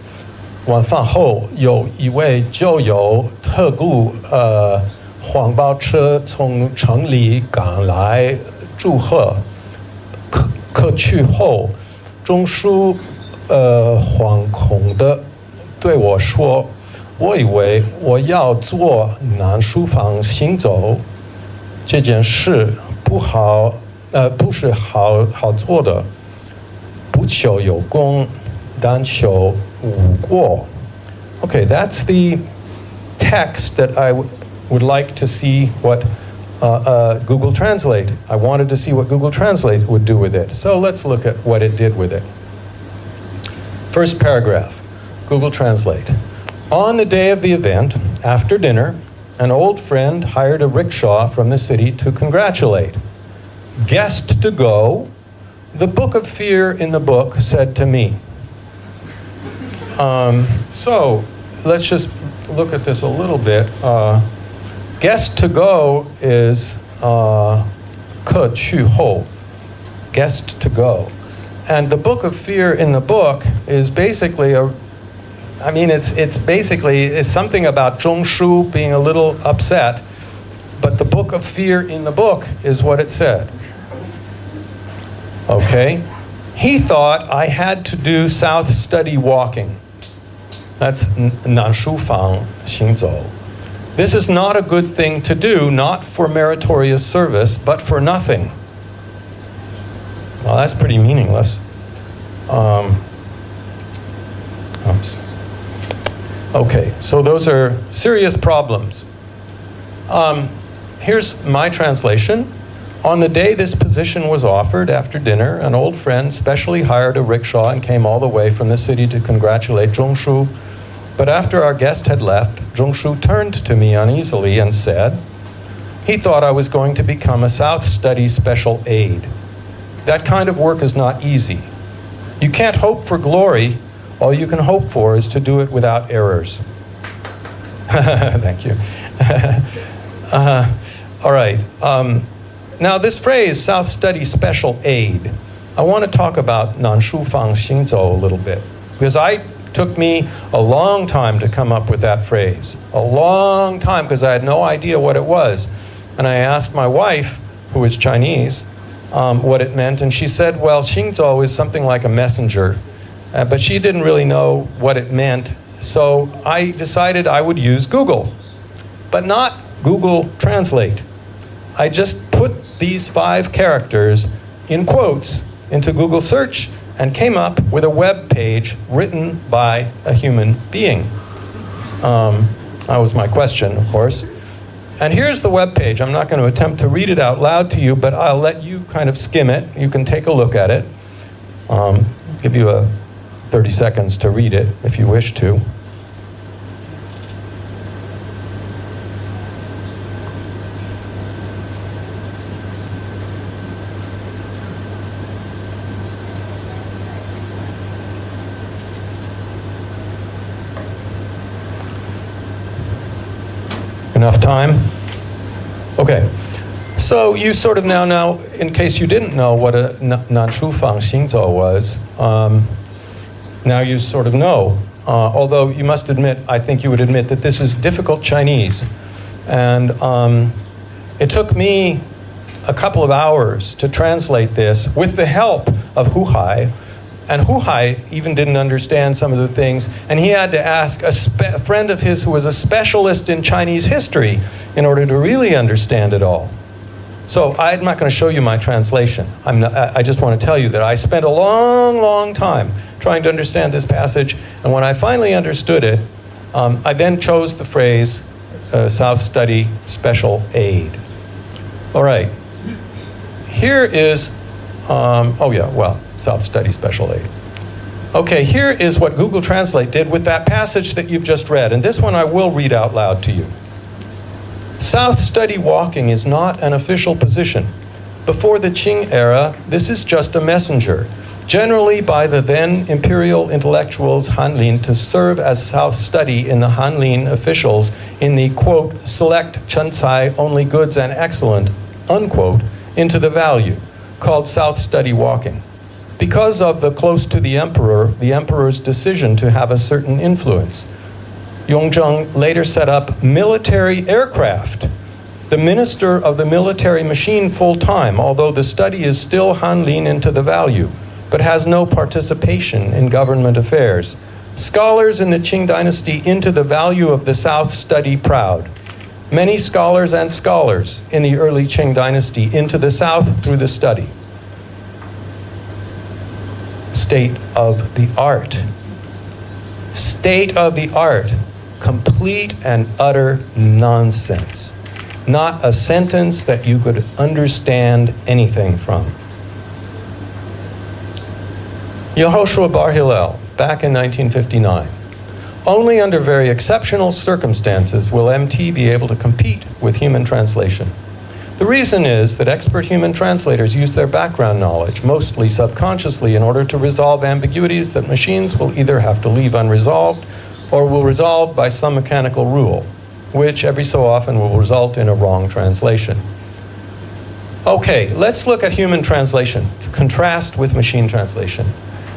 Speaker 2: 晚饭后，有一位旧友特雇黄包车从城里赶来祝贺。可去后，中书惶恐的对我说：“我以为我要做南书房行走，这件事不是好做的，不求有功，但求无过。” Okay, that's the text that I would like to see what Google Translate. I wanted to see what Google Translate would do with it. So let's look at what it did with it. First paragraph, Google Translate. On the day of the event, after dinner, an old friend hired a rickshaw from the city to congratulate. Guessed to go, the book of fear in the book said to me. So let's just look at this a little bit. Guest to go is 可去后, guest to go. And the book of fear in the book is basically it's something about 中书 being a little upset, but the book of fear in the book is what it said. Okay? He thought I had to do south study walking. That's 南书房行走. This is not a good thing to do, not for meritorious service, but for nothing. Well, that's pretty meaningless. Okay, so those are serious problems. Here's my translation. On the day this position was offered, after dinner, an old friend specially hired a rickshaw and came all the way from the city to congratulate Zhongshu. But after our guest had left, Zhongshu turned to me uneasily and said, he thought I was going to become a South Study special aide. That kind of work is not easy. You can't hope for glory. All you can hope for is to do it without errors. Thank you. All right. Now this phrase, South Study special aide, I want to talk about 南书房行走 a little bit, because took me a long time to come up with that phrase. A long time, because I had no idea what it was. And I asked my wife, who is Chinese, what it meant, and she said, well, 行走 is something like a messenger. But she didn't really know what it meant, so I decided I would use Google. But not Google Translate. I just put these 5 characters in quotes into Google Search and came up with a web page written by a human being. That was my question, of course. And here's the web page. I'm not going to attempt to read it out loud to you, but I'll let you kind of skim it. You can take a look at it. Give you 30 seconds to read it if you wish to. Enough time? Okay. So you sort of now, in case you didn't know what a 南书房行走 was, now you sort of know. Although you must admit, I think you would admit that this is difficult Chinese. And it took me a couple of hours to translate this with the help of Hu Hai. And Hu Hai even didn't understand some of the things, and he had to ask a friend of his who was a specialist in Chinese history in order to really understand it all. So I'm not going to show you my translation. I just want to tell you that I spent a long time trying to understand this passage, and when I finally understood it, I then chose the phrase South Study Special Aid. All right. Here is, South Study Special Aid. Okay, here is what Google Translate did with that passage that you've just read, and this one I will read out loud to you. South Study walking is not an official position. Before the Qing era, this is just a messenger. generally by the then imperial intellectuals Hanlin to serve as South study in the Hanlin officials in the, quote, select Chencai only goods and excellent, unquote, into the value, called South study walking. Because of the close to the emperor's decision to have a certain influence, Yongzheng later set up military aircraft, the minister of the military machine full-time, although the study is still Hanlin into the value, but has no participation in government affairs. Scholars in the Qing dynasty into the value of the South study proud. Many scholars and scholars in the early Qing dynasty into the South through the study. State of the art. State of the art. Complete and utter nonsense. Not a sentence that you could understand anything from. Yehoshua Bar Hillel, back in 1959. Only under very exceptional circumstances will MT be able to compete with human translation. The reason is that expert human translators use their background knowledge, mostly subconsciously, in order to resolve ambiguities that machines will either have to leave unresolved or will resolve by some mechanical rule, which every so often will result in a wrong translation. Okay, let's look at human translation to contrast with machine translation,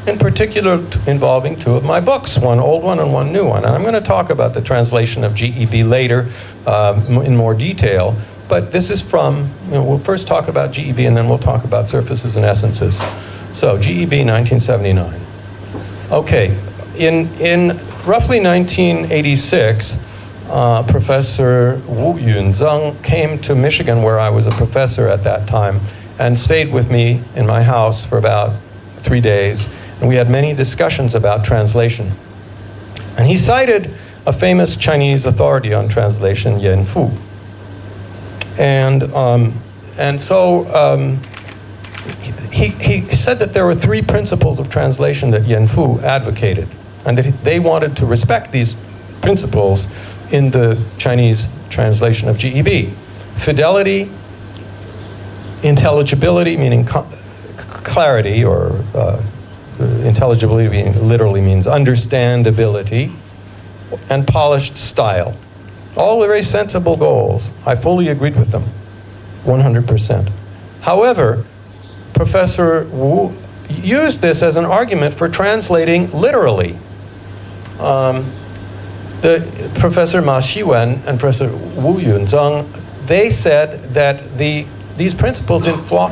Speaker 2: in particular involving two of my books, one old one and one new one. And I'm going to talk about the translation of GEB later in more detail, but this is from, we'll first talk about GEB and then we'll talk about surfaces and essences. So GEB 1979. Okay, in roughly 1986, Professor Wu Yunzeng came to Michigan, where I was a professor at that time, and stayed with me in my house for about 3 days, and we had many discussions about translation. And he cited a famous Chinese authority on translation, Yan Fu. And so he said that there were 3 principles of translation that Yan Fu advocated, and that they wanted to respect these principles in the Chinese translation of GEB. Fidelity, intelligibility, meaning clarity, or intelligibility literally means understandability, and polished style. All very sensible goals. I fully agreed with them, 100%. However, Professor Wu used this as an argument for translating literally. Professor Ma Xiwen and Professor Wu Yunzeng, they said that these principles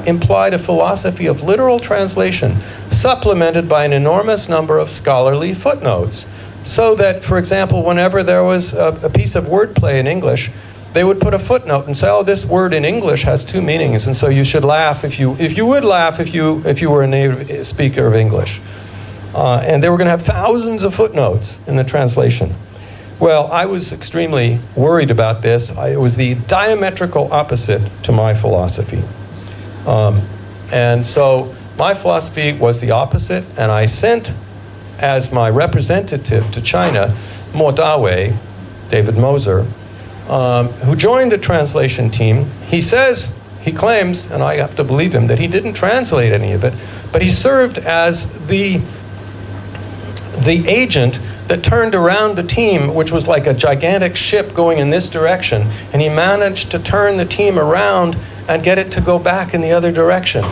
Speaker 2: implied a philosophy of literal translation, supplemented by an enormous number of scholarly footnotes. So that, for example, whenever there was a piece of wordplay in English, they would put a footnote and say, "Oh, this word in English has 2 meanings, and so you should laugh if you would laugh if you were a native speaker of English." And they were going to have thousands of footnotes in the translation. Well, I was extremely worried about this. It was the diametrical opposite to my philosophy. And so my philosophy was the opposite, and I sent as my representative to China, Mo Dawei, David Moser, who joined the translation team. He claims, and I have to believe him, that he didn't translate any of it, but he served as the agent that turned around the team, which was like a gigantic ship going in this direction, and he managed to turn the team around and get it to go back in the other direction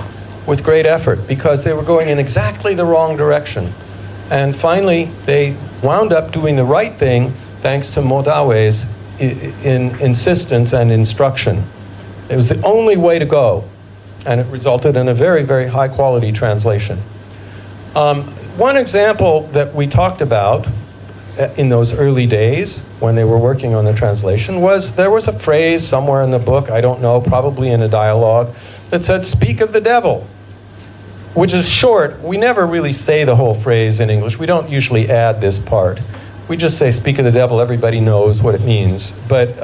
Speaker 2: with great effort, because they were going in exactly the wrong direction. And finally, they wound up doing the right thing thanks to Mo Dawei's insistence and instruction. It was the only way to go, and it resulted in a very, very high-quality translation. One example that we talked about in those early days when they were working on the translation was there was a phrase somewhere in the book, I don't know, probably in a dialogue, that said, "Speak of the devil," which is short. We never really say the whole phrase in English. We don't usually add this part. We just say "speak of the devil." Everybody knows what it means. But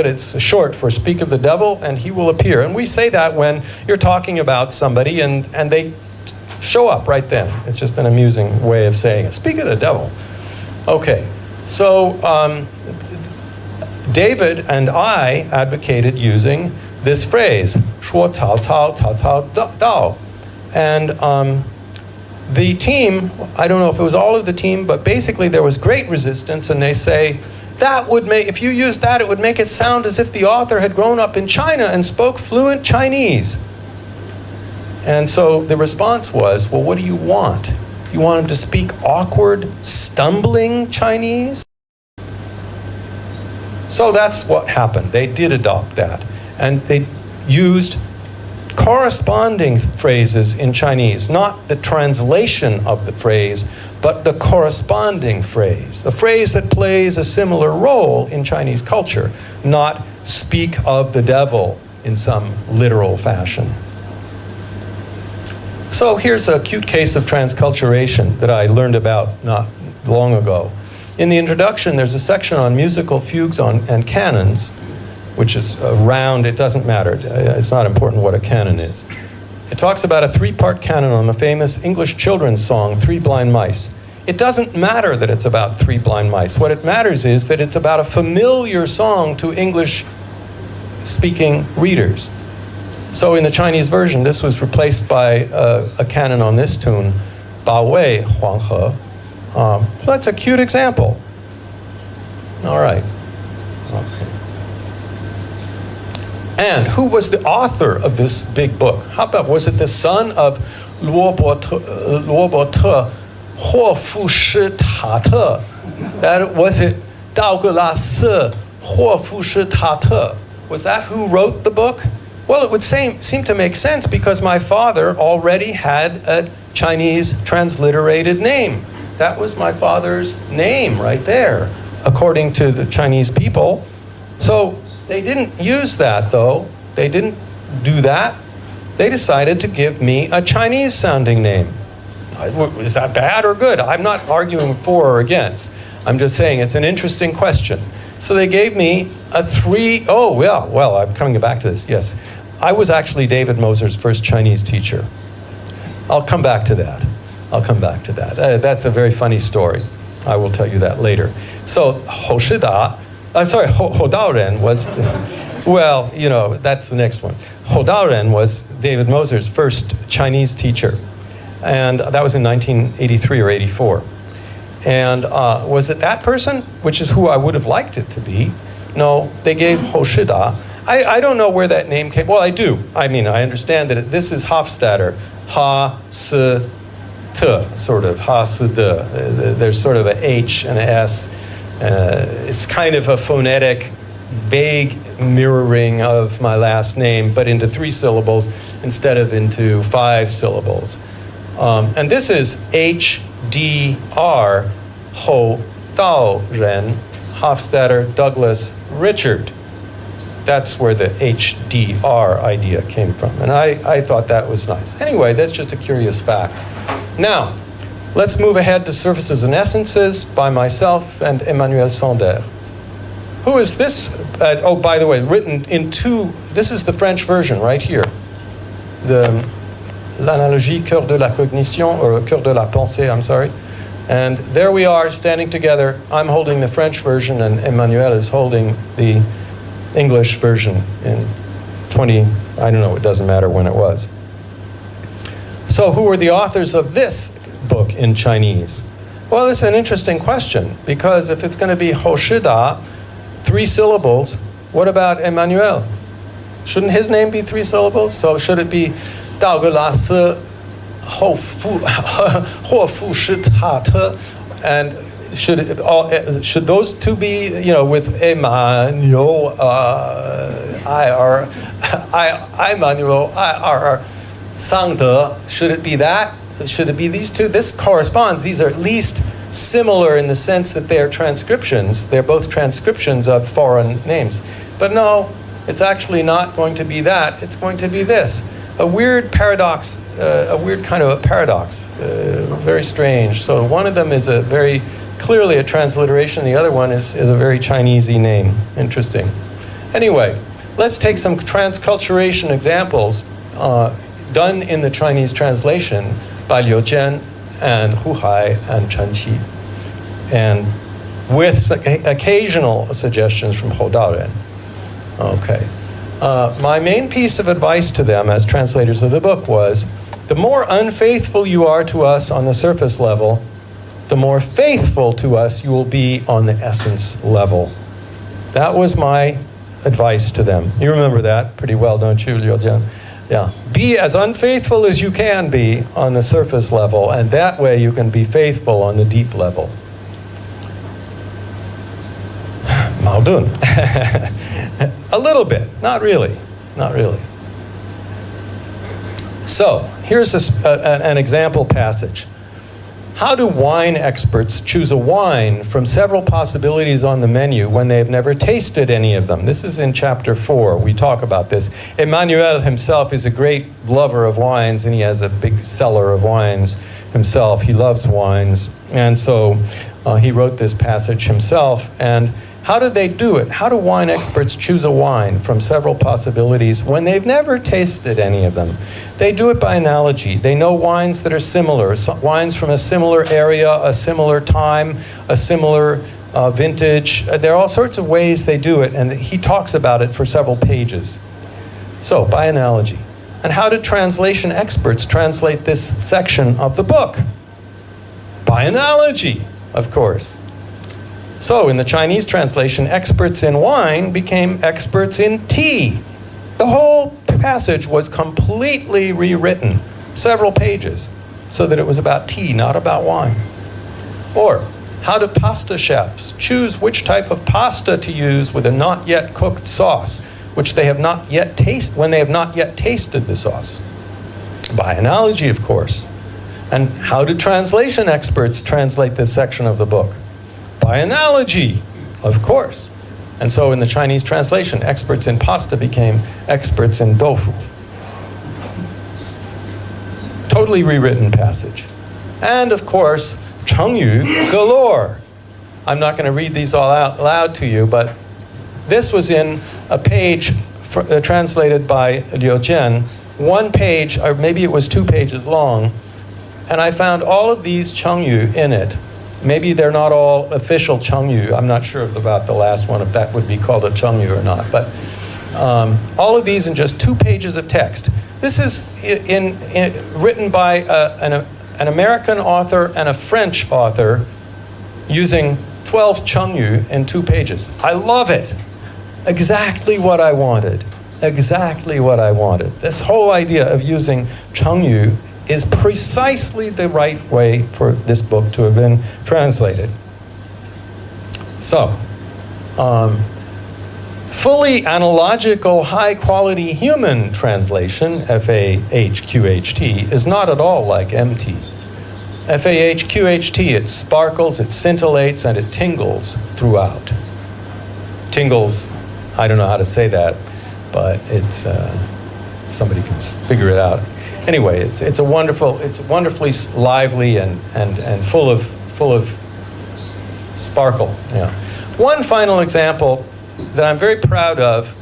Speaker 2: it's short for "speak of the devil and he will appear." And we say that when you're talking about somebody and they show up right then. It's just an amusing way of saying it. Speak of the devil. Okay, so David and I advocated using this phrase, 说曹操，曹操到. And the team, I don't know if it was all of the team, but basically there was great resistance, and they say, that would make, if you used that, it would make it sound as if the author had grown up in China and spoke fluent Chinese. And so the response was, well, what do you want? You want him to speak awkward, stumbling Chinese? So that's what happened. They did adopt that. And they used corresponding phrases in Chinese, not the translation of the phrase, but the corresponding phrase, the phrase that plays a similar role in Chinese culture, not speak of the devil in some literal fashion. So here's a cute case of transculturation that I learned about not long ago. In the introduction, there's a section on musical fugues and canons, which is round, it doesn't matter. It's not important what a canon is. It talks about a 3-part canon on the famous English children's song, 3 Blind Mice. It doesn't matter that it's about 3 blind mice. What it matters is that it's about a familiar song to English-speaking readers. So in the Chinese version, this was replaced by a canon on this tune, 把位黄河. So that's a cute example. All right. Okay. And who was the author of this big book? How about, was it the son of 罗伯特 霍夫施塔特? That was it, 道格拉斯霍夫施塔特? Was that who wrote the book? Well, it would seem to make sense because my father already had a Chinese transliterated name. That was my father's name right there, according to the Chinese people. So they didn't use that, though. They didn't do that. They decided to give me a Chinese-sounding name. Is that bad or good? I'm not arguing for or against. I'm just saying it's an interesting question. So they gave me a well, I'm coming back to this, yes. I was actually David Moser's first Chinese teacher. I'll come back to that. That's a very funny story. I will tell you that later. So Hou Daoren was, well, you know, that's the next one. Hou Daoren was David Moser's first Chinese teacher. And that was in 1983 or 84. And was it that person? Which is who I would have liked it to be. No, they gave Hou. I don't know where that name came. Well, I do. I mean, I understand that this is Hofstadter. Ha-se-te, sort of. Ha-se-de. There's sort of a H and a S. It's kind of a phonetic, vague mirroring of my last name, but into 3 syllables instead of into 5 syllables. And this is H-D-R, Hou Daoren, Hofstadter, Douglas, Richard. That's where the HDR idea came from. And I thought that was nice. Anyway, that's just a curious fact. Now, let's move ahead to Surfaces and Essences by myself and Emmanuel Sander. Who is this? Oh, by the way, written in 2, this is the French version right here. L'analogie cœur de la cognition, or cœur de la pensée, I'm sorry. And there we are standing together. I'm holding the French version and Emmanuel is holding the English version in I don't know, it doesn't matter when it was. So who were the authors of this book in Chinese? Well, this is an interesting question, because if it's going to be Hou 3 syllables, what about Emmanuel? Shouldn't his name be 3 syllables? So should it be 道格拉斯霍夫施塔特? And should those 2 be, you know, with Emmanuel, Emmanuel, Sander? Should it be that? Should it be these 2? This corresponds. These are at least similar in the sense that they are transcriptions. They're both transcriptions of foreign names. But no, it's actually not going to be that. It's going to be this. A weird paradox, a weird kind of a paradox. Very strange. So one of them is a very clearly a transliteration. The other one is a very Chinese-y name. Interesting. Anyway, let's take some transculturation examples done in the Chinese translation by Liu Jian and Hu Hai and Chen Qi, and with occasional suggestions from Hou Daoren. Okay. My main piece of advice to them as translators of the book was, The more unfaithful you are to us on the surface level, the more faithful to us you will be on the essence level. That was my advice to them. You remember that pretty well, don't you, Liu Jian? Yeah. Be as unfaithful as you can be on the surface level, and that way you can be faithful on the deep level. Maodun. A little bit, not really. Not really. So, here's an example passage. How do wine experts choose a wine from several possibilities on the menu when they've never tasted any of them? This is in chapter 4. We talk about this. Emmanuel himself is a great lover of wines, and he has a big cellar of wines himself. He loves wines. And so he wrote this passage himself. And how do they do it? How do wine experts choose a wine from several possibilities when they've never tasted any of them? They do it by analogy. They know wines that are similar, wines from a similar area, a similar time, a similar vintage. There are all sorts of ways they do it, and he talks about it for several pages. So, by analogy. And how do translation experts translate this section of the book? By analogy, of course. So, in the Chinese translation, experts in wine became experts in tea. The whole passage was completely rewritten, several pages, so that it was about tea, not about wine. Or, how do pasta chefs choose which type of pasta to use with a not yet cooked sauce, which they have not yet tasted when they have not yet tasted the sauce? By analogy, of course. And how do translation experts translate this section of the book? By analogy, of course. And so in the Chinese translation, experts in pasta became experts in tofu. Totally rewritten passage. And of course, Chengyu galore. I'm not going to read these all out loud to you, but this was in a page translated by Liu Jian, one page, or maybe it was 2 pages long, and I found all of these Chengyu in it. Maybe they're not all official Chengyu. I'm not sure about the last one, if that would be called a Chengyu or not. But all of these in just 2 pages of text. This is written by an American author and a French author using 12 Chengyu in 2 pages. I love it. Exactly what I wanted. Exactly what I wanted. This whole idea of using Chengyu is precisely the right way for this book to have been translated. So, fully analogical, high-quality human translation, F-A-H-Q-H-T, is not at all like MT. F-A-H-Q-H-T, it sparkles, it scintillates, and it tingles throughout. Tingles, I don't know how to say that, but it's somebody can figure it out. Anyway, it's wonderfully lively and full of sparkle. Yeah. One final example that I'm very proud of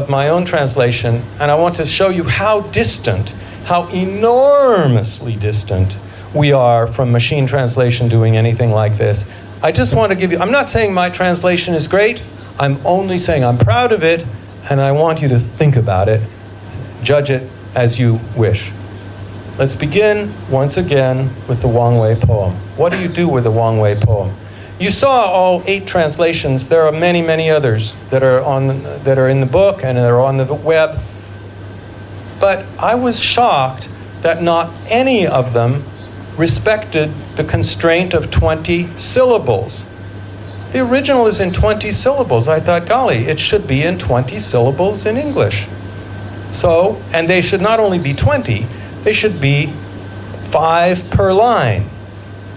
Speaker 2: my own translation, and I want to show you how distant, how enormously distant we are from machine translation doing anything like this. I just want to give you, I'm not saying my translation is great, I'm only saying I'm proud of it, and I want you to think about it, judge it as you wish. Let's begin once again with the Wang Wei poem. What do you do with the Wang Wei poem? You saw all 8 translations. There are many, many others that are in the book and that are on the web. But I was shocked that not any of them respected the constraint of 20 syllables. The original is in 20 syllables. I thought, golly, it should be in 20 syllables in English. So, and they should not only be 20, they should be 5 per line.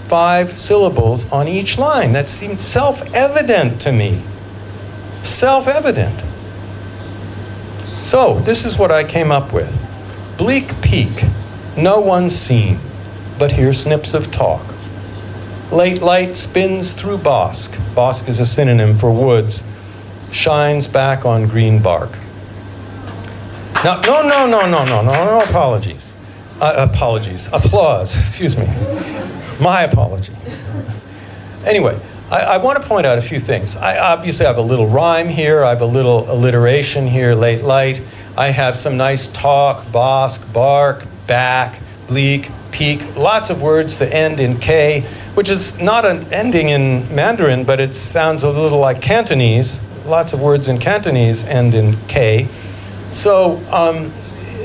Speaker 2: 5 syllables on each line. That seemed self-evident to me. Self-evident. So, this is what I came up with. Bleak peak, no one seen, but hear snips of talk. Late light spins through bosque. Bosque is a synonym for woods. Shines back on green bark. Now, no apologies. Applause, excuse me. My apology. Anyway, I want to point out a few things. I obviously have a little rhyme here. I have a little alliteration here, late light. I have some nice talk, bosque, bark, back, bleak, peak, lots of words that end in K, which is not an ending in Mandarin, but it sounds a little like Cantonese. Lots of words in Cantonese end in K. So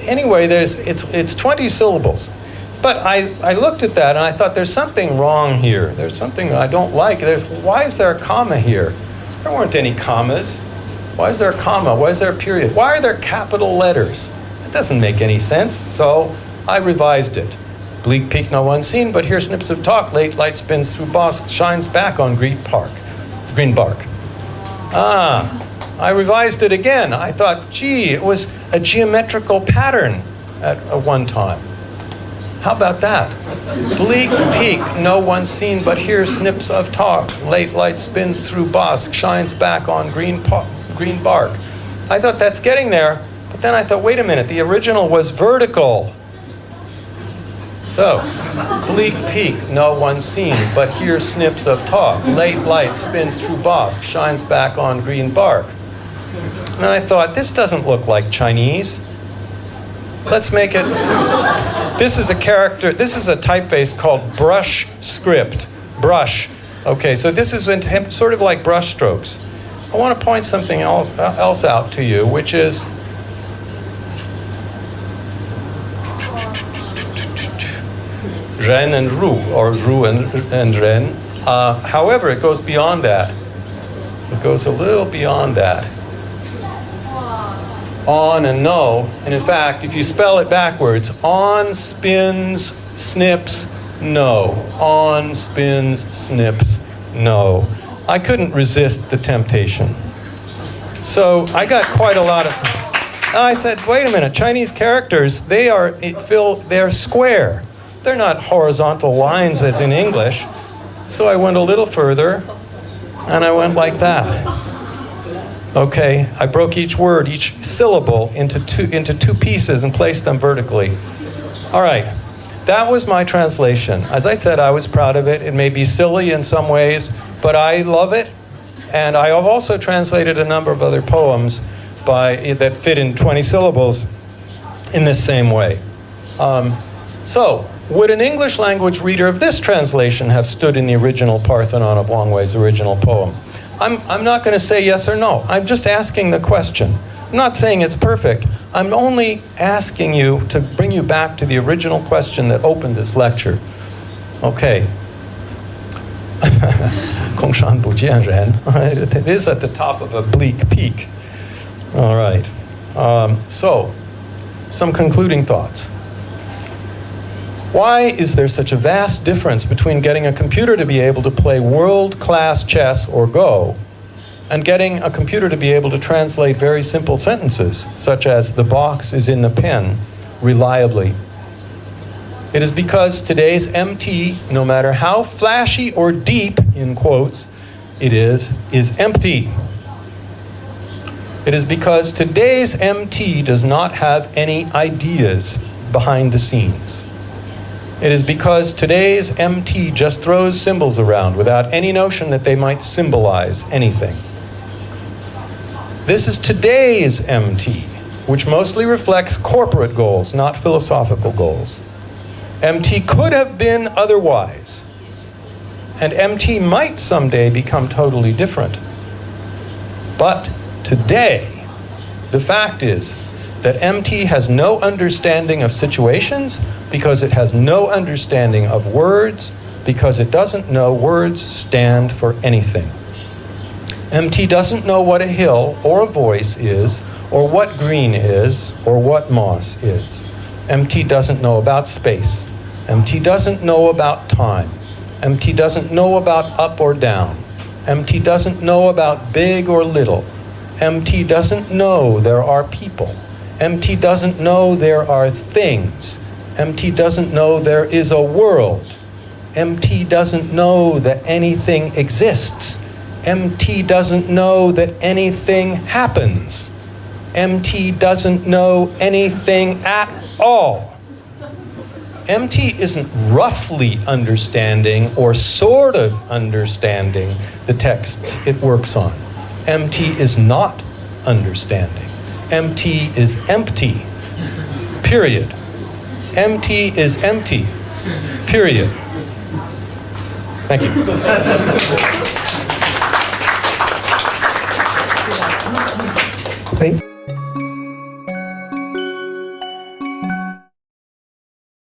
Speaker 2: anyway, it's 20 syllables. But I looked at that and I thought there's something wrong here. There's something I don't like. Why is there a comma here? There weren't any commas. Why is there a comma? Why is there a period? Why are there capital letters? It doesn't make any sense. So I revised it. Bleak peak, no one seen, but here snips of talk. Late light spins through bosk, shines back on green bark. I revised it again. I thought, gee, it was a geometrical pattern at one time. How about that? Bleak peak, no one seen, but here snips of talk. Late light spins through bosk, shines back on green bark. I thought that's getting there, but then I thought, wait a minute, the original was vertical. So, bleak peak, no one seen, but here snips of talk. Late light spins through bosk, shines back on green bark. And I thought, this doesn't look like Chinese. Let's make it, this is a character, this is a typeface called brush script. Brush. Okay, so this is sort of like brush strokes. I want to point something else out to you, which is Ren and Ru, or Ru and Ren. However, it goes beyond that. It goes a little beyond that. On and no, and in fact, if you spell it backwards, on spins, snips, no. On spins, snips, no. I couldn't resist the temptation. So I got quite a lot of... I said, wait a minute, Chinese characters, they're square. They're not horizontal lines as in English. So I went a little further, and I went like that. Okay, I broke each word, each syllable into two pieces and placed them vertically. All right, that was my translation. As I said, I was proud of it. It may be silly in some ways, but I love it. And I have also translated a number of other poems that fit in 20 syllables in this same way. So, would an English language reader of this translation have stood in the original Parthenon of Wang-Wei's original poem? I'm not going to say yes or no. I'm just asking the question. I'm not saying it's perfect. I'm only asking you to bring you back to the original question that opened this lecture. Okay. 空山不见人. It is at the top of a bleak peak. All right. So, some concluding thoughts. Why is there such a vast difference between getting a computer to be able to play world-class chess or Go and getting a computer to be able to translate very simple sentences, such as "the box is in the pen," reliably? It is because today's MT, no matter how flashy or deep, in quotes, it is empty. It is because today's MT does not have any ideas behind the scenes. It is because today's MT just throws symbols around without any notion that they might symbolize anything. This is today's MT, which mostly reflects corporate goals, not philosophical goals. MT could have been otherwise, and MT might someday become totally different. But today, the fact is that MT has no understanding of situations because it has no understanding of words, because it doesn't know words stand for anything. MT doesn't know what a hill or a voice is, or what green is, or what moss is. MT doesn't know about space. MT doesn't know about time. MT doesn't know about up or down. MT doesn't know about big or little. MT doesn't know there are people. MT doesn't know there are things. MT doesn't know there is a world. MT doesn't know that anything exists. MT doesn't know that anything happens. MT doesn't know anything at all. MT isn't roughly understanding or sort of understanding the texts it works on. MT is not understanding. MT is empty. Period. empty is empty. Period. Thank you.
Speaker 1: Okay.